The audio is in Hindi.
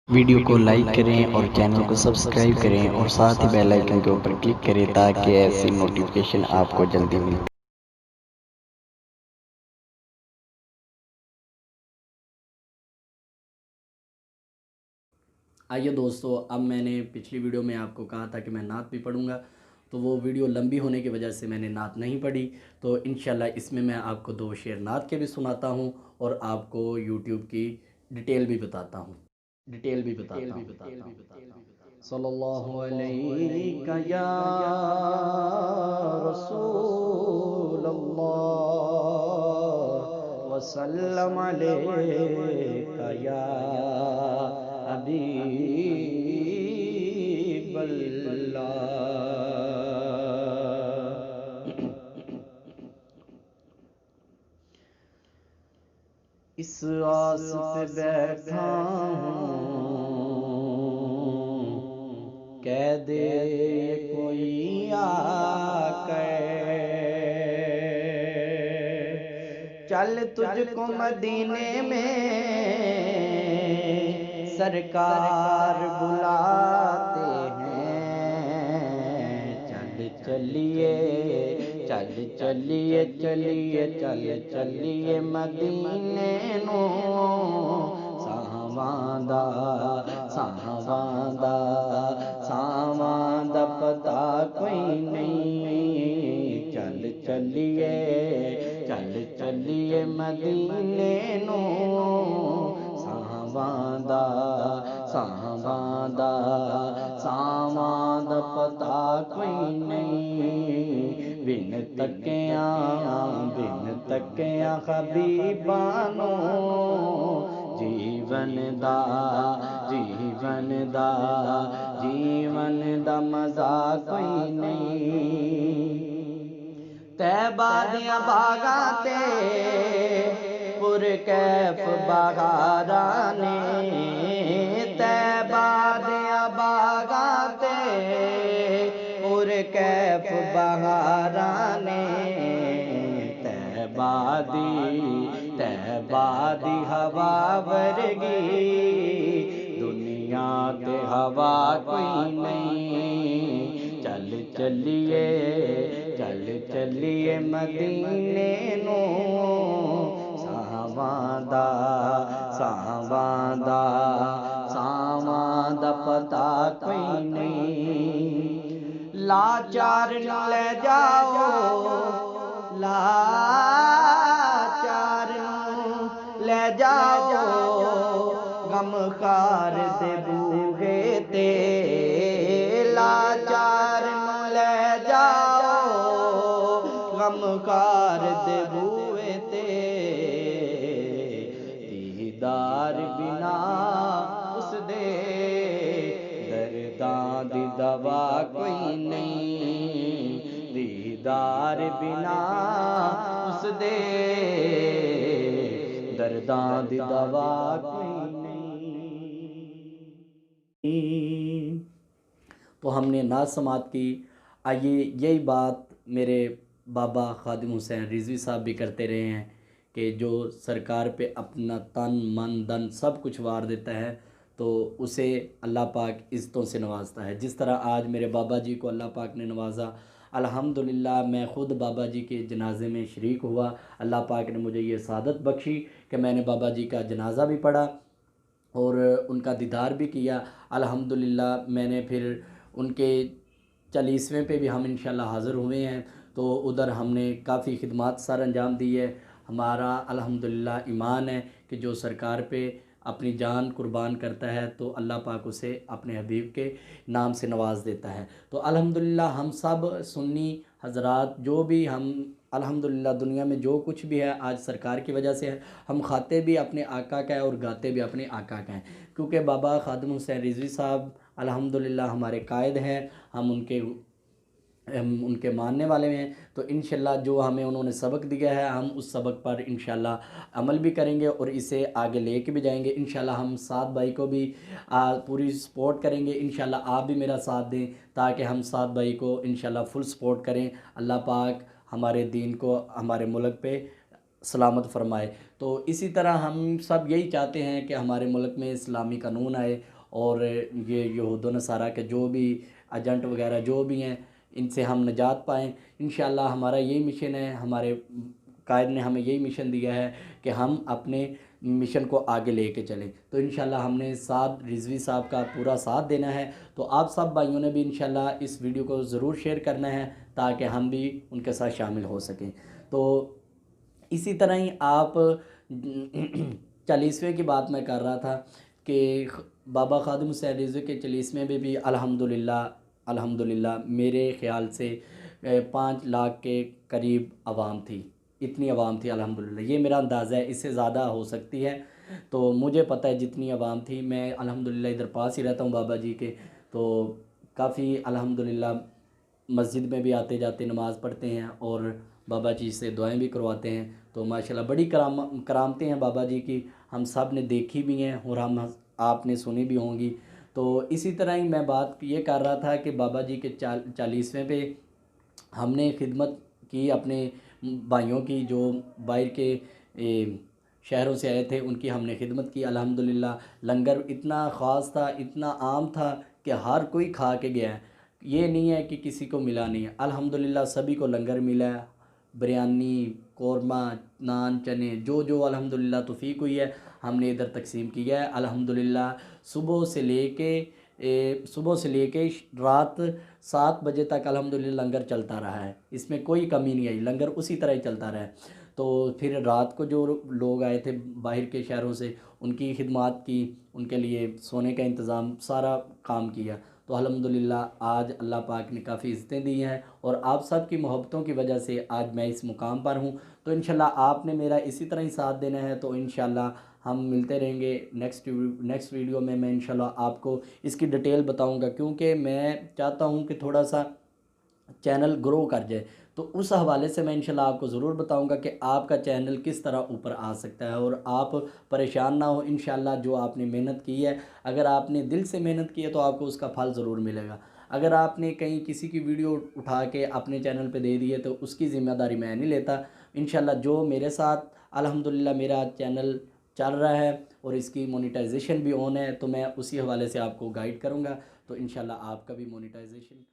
वीडियो को लाइक करें और चैनल को सब्सक्राइब करें और साथ ही बेल आइकन के ऊपर क्लिक करें ताकि ऐसी नोटिफिकेशन आपको जल्दी मिले। आइए दोस्तों, अब मैंने पिछली वीडियो में आपको कहा था कि मैं नात भी पढ़ूंगा, तो वो वीडियो लंबी होने की वजह से मैंने नात नहीं पढ़ी। तो इंशाल्लाह इसमें मैं आपको 2 शेर नात के भी सुनाता हूँ और आपको यूट्यूब की डिटेल भी बताता हूँ। सल्लल्लाहु अलैका या रसूल अल्लाह वसल्लम अलैका या हबीब अल्लाह। इस आस पे बैठा हूँ, कह दे कोई आकर, चल तुझको मदीने में सरकार बुलाते हैं। चल चलिए चल चलिए चलिए चल चलिए मदीने नो, सावांदा सावांदा सावांदा पता कोई नहीं। चल चलिए चल चलिए मदीने नो, सावांदा सावांदा सावांदा पता कोई नहीं। बिन तकिया हबीबानो, जीवन दा मजा कोई नहीं। तैबा दियां बागां ते पुरकैफ बहारां ने, तैबा दियां बागां ते पुरकैफ बहारां ने। तैबा दी हवा वर्गी दुनिया ते हवा कोई नहीं। चल चलिए चल चलिए मदीने नो, सावांदा सावांदा सावांदा पता कोई नहीं। लाचार नू ले जाओ, लाचार नू ले जाओ गमखार दे बूहे ते। लाचार नू ले जाओ गमखार दे बूहे ते। दीदार बिना उस दे दर्दां दी दवा कोई नहीं। दीदार बिना उस दे दर्दां दी दवा कोई नहीं। तो हमने नात समात की। आइए, यही बात मेरे बाबा खादिम हुसैन रिजवी साहब भी करते रहे हैं कि जो सरकार पे अपना तन मन धन सब कुछ वार देता है तो उसे अल्लाह पाक इज़्ज़तों से नवाजता है। जिस तरह आज मेरे बाबा जी को अल्लाह पाक ने नवाजा, अल्हम्दुलिल्लाह मैं ख़ुद बाबा जी के जनाजे में शरीक हुआ। अल्लाह पाक ने मुझे ये सआदत बख्शी कि मैंने बाबा जी का जनाज़ा भी पढ़ा और उनका दीदार भी किया। अल्हम्दुलिल्लाह मैंने फिर उनके 40वें पे भी हम इंशाल्लाह हाज़िर हुए हैं, तो उधर हमने काफ़ी खिदमत सर अंजाम दी है। हमारा अल्हम्दुलिल्लाह ईमान है कि जो सरकार पे अपनी जान कुर्बान करता है तो अल्लाह पाक उसे अपने हबीब के नाम से नवाज देता है। तो अल्हम्दुलिल्लाह हम सब सुन्नी हज़रात जो भी हम अल्हम्दुलिल्लाह दुनिया में जो कुछ भी है आज सरकार की वजह से है। हम खाते भी अपने आका का है और गाते भी अपने आका का हैं, क्योंकि बाबा खादिम हुसैन रिजवी साहब अल्हम्दुलिल्लाह हमारे कायद हैं। हम उनके मानने वाले हैं। तो इंशाल्लाह जो हमें उन्होंने सबक दिया है हम उस सबक पर इंशाल्लाह अमल भी करेंगे और इसे आगे लेके भी जाएंगे। इंशाल्लाह हम सात भाई को भी पूरी सपोर्ट करेंगे। इंशाल्लाह आप भी मेरा साथ दें ताकि हम सात भाई को इंशाल्लाह फुल सपोर्ट करें। अल्लाह पाक हमारे दीन को हमारे मुल्क पे सलामत फ़रमाए। तो इसी तरह हम सब यही चाहते हैं कि हमारे मुल्क में इस्लामी कानून आए और ये यहूद व नसारा के जो भी एजेंट वगैरह जो भी हैं, इनसे हम निजात पाएँ। इंशाअल्लाह हमारा यही मिशन है, हमारे कायद ने हमें यही मिशन दिया है कि हम अपने मिशन को आगे लेके चलें। तो इंशाअल्लाह हमने साथ रिजवी साहब का पूरा साथ देना है। तो आप सब भाइयों ने भी इंशाअल्लाह इस वीडियो को ज़रूर शेयर करना है ताकि हम भी उनके साथ शामिल हो सकें। तो इसी तरह ही आप 40वें की बात मैं कर रहा था कि बाबा ख़ादिम हुसैन रिज़वी के 40वें में भी अल्हम्दुलिल्लाह मेरे ख़्याल से 5 लाख के करीब आवाम थी, इतनी आवाम थी अल्हम्दुलिल्लाह। ये मेरा अंदाज़ा है, इससे ज़्यादा हो सकती है। तो मुझे पता है जितनी आवाम थी, मैं अल्हम्दुलिल्लाह इधर पास ही रहता हूँ बाबा जी के, तो काफ़ी अल्हम्दुलिल्लाह मस्जिद में भी आते जाते नमाज़ पढ़ते हैं और बाबा जी से दुआएं भी करवाते हैं। तो माशाल्लाह बड़ी करामतें हैं बाबा जी की, हम सब ने देखी भी हैं और आपने सुनी भी होंगी। तो इसी तरह ही मैं बात ये कर रहा था कि बाबा जी के 40वें पे हमने खिदमत की अपने भाइयों की, जो बाहर के शहरों से आए थे, उनकी हमने खिदमत की अल्हम्दुलिल्लाह। लंगर इतना ख़ास था, इतना आम था कि हर कोई खा के गया है, ये नहीं है कि किसी को मिला नहीं है। अल्हम्दुलिल्लाह सभी को लंगर मिला है, बिरयानी, कौरमा, नान, चने, जो जो अल्हम्दुलिल्लाह तौफ़ीक हुई है हमने इधर तकसीम किया है अल्हम्दुलिल्लाह। सुबह से लेके रात 7 बजे तक अल्हम्दुलिल्लाह लंगर चलता रहा है, इसमें कोई कमी नहीं आई, लंगर उसी तरह ही चलता रहा है। तो फिर रात को जो लोग आए थे बाहर के शहरों से, उनकी खिदमत की, उनके लिए सोने का इंतज़ाम, सारा काम किया। तो अल्हम्दुलिल्लाह आज अल्लाह पाक ने काफ़ी इज़्ज़तें दी हैं और आप सब की मोहब्बतों की वजह से आज मैं इस मुकाम पर हूँ। तो इंशाल्लाह आपने मेरा इसी तरह ही साथ देना है। तो इंशाल्लाह हम मिलते रहेंगे नेक्स्ट वीडियो में। मैं इंशाल्लाह आपको इसकी डिटेल बताऊंगा, क्योंकि मैं चाहता हूँ कि थोड़ा सा चैनल ग्रो कर जाए। तो उस हवाले से मैं इंशाल्लाह आपको ज़रूर बताऊंगा कि आपका चैनल किस तरह ऊपर आ सकता है और आप परेशान ना हो। इंशाल्लाह जो आपने मेहनत की है, अगर आपने दिल से मेहनत की है तो आपको उसका फल ज़रूर मिलेगा। अगर आपने कहीं किसी की वीडियो उठा के अपने चैनल पे दे दी है तो उसकी ज़िम्मेदारी मैं नहीं लेता। इंशाल्लाह जो मेरे साथ अल्हम्दुलिल्लाह मेरा चैनल चल रहा है और इसकी मोनेटाइजेशन भी ऑन है, तो मैं उसी हवाले से आपको गाइड करूँगा। तो इंशाल्लाह आपका भी मोनेटाइजेशन